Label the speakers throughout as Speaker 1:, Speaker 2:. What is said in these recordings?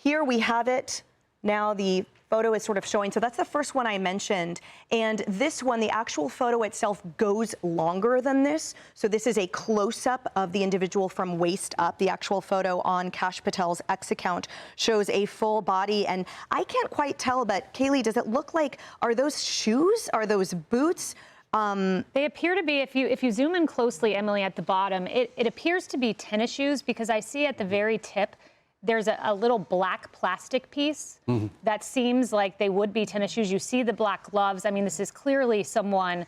Speaker 1: here we have it. Now the photo is sort of showing. So that's the first one I mentioned. And this one, the actual photo itself goes longer than this. So this is a close-up of the individual from waist up. The actual photo on Kash Patel's X account shows a full body. And I can't quite tell, but Kaylee, does it look like, are those shoes? Are those boots?
Speaker 2: They appear to be, if you zoom in closely, Emily, at the bottom, it appears to be tennis shoes, because I see at the very tip, there's a little black plastic piece that seems like they would be tennis shoes. You see the black gloves. I mean, this is clearly someone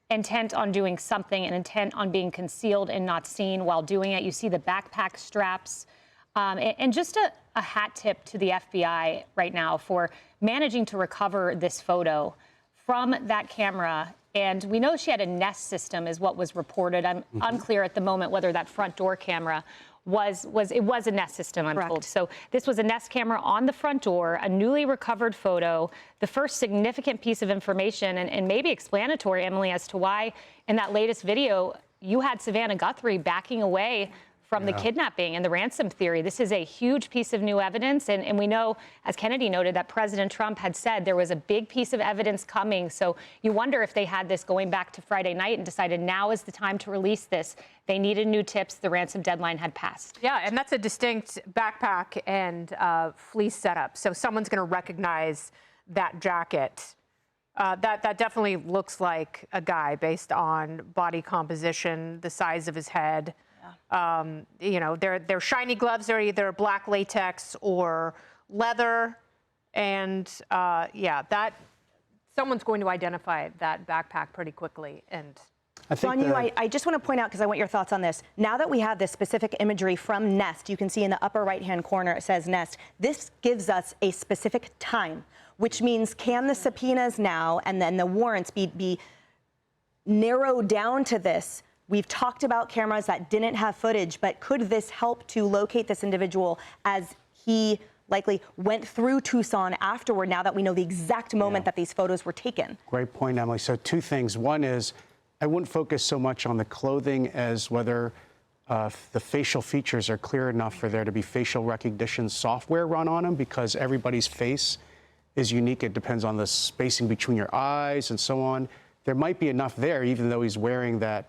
Speaker 2: intent on doing something and intent on being concealed and not seen while doing it. You see the backpack straps. And just a hat tip to the FBI right now for managing to recover this photo from that camera. And we know she had a Nest system is what was reported. I'm unclear at the moment whether that front door camera was a Nest system, I'm told. So this was a Nest camera on the front door, a newly recovered photo, the first significant piece of information, and maybe explanatory, Emily, as to why in that latest video you had Savannah Guthrie backing away from the kidnapping and the ransom theory. This is a huge piece of new evidence. And we know, as Kennedy noted, that President Trump had said there was a big piece of evidence coming. So you wonder if they had this going back to Friday night and decided now is the time to release this. They needed new tips. The ransom deadline had passed.
Speaker 3: Yeah, and that's a distinct backpack and fleece setup. So someone's going to recognize that jacket. That definitely looks like a guy based on body composition, the size of his head. You know, they're shiny gloves. They're either black latex or leather. And yeah, that someone's going to identify that backpack pretty quickly. And
Speaker 1: Sonia, I just want to point out, because I want your thoughts on this. Now that we have this specific imagery from Nest, you can see in the upper right-hand corner it says Nest. This gives us a specific time, which means can the subpoenas now and then the warrants be narrowed down to this? We've talked about cameras that didn't have footage, but could this help to locate this individual as he likely went through Tucson afterward, now that we know the exact moment that these photos were taken?
Speaker 4: Great point, Emily. So two things. One is I wouldn't focus so much on the clothing as whether the facial features are clear enough for there to be facial recognition software run on them, because everybody's face is unique. It depends on the spacing between your eyes and so on. There might be enough there, even though he's wearing that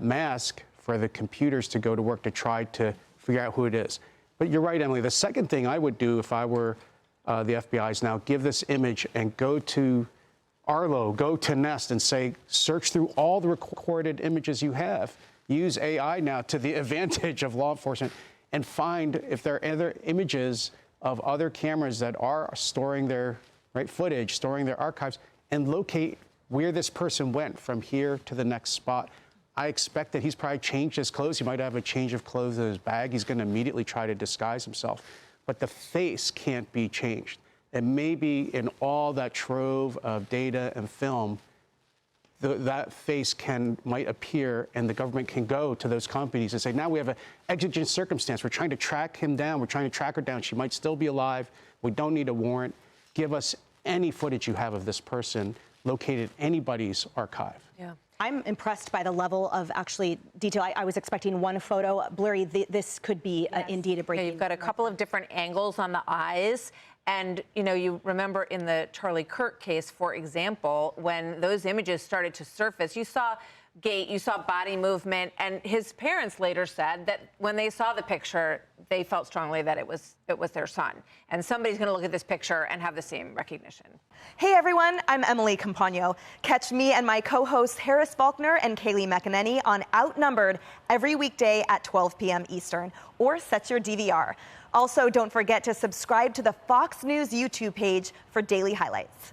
Speaker 4: mask, for the computers to go to work to try to figure out who it is. But you're right, Emily. The second thing I would do if I were the FBI is now give this image and go to Arlo, go to Nest and say, search through all the recorded images you have. Use AI now to the advantage of law enforcement and find if there are other images of other cameras that are storing their footage, storing their archives, and locate where this person went from here to the next spot. I expect that he's probably changed his clothes. He might have a change of clothes in his bag. He's going to immediately try to disguise himself. But the face can't be changed. And maybe in all that trove of data and film, that face might appear, and the government can go to those companies and say, now we have an exigent circumstance. We're trying to track him down. We're trying to track her down. She might still be alive. We don't need a warrant. Give us any footage you have of this person located in anybody's archive.
Speaker 1: Yeah. I'm impressed by the level of actually detail. I was expecting one photo. Blurry, this could be indeed a breaking.
Speaker 5: Yeah, you've got a couple of different angles on the eyes. And, you know, you remember in the Charlie Kirk case, for example, when those images started to surface, you saw gait, you saw body movement, and his parents later said that when they saw the picture, they felt strongly that it was their son. And somebody's going to look at this picture and have the same recognition.
Speaker 1: Hey, everyone. I'm Emily Campagno. Catch me and my co-hosts Harris Faulkner and Kaylee McEnany on Outnumbered every weekday at 12 p.m. Eastern, or set your DVR. Also, don't forget to subscribe to the Fox News YouTube page for daily highlights.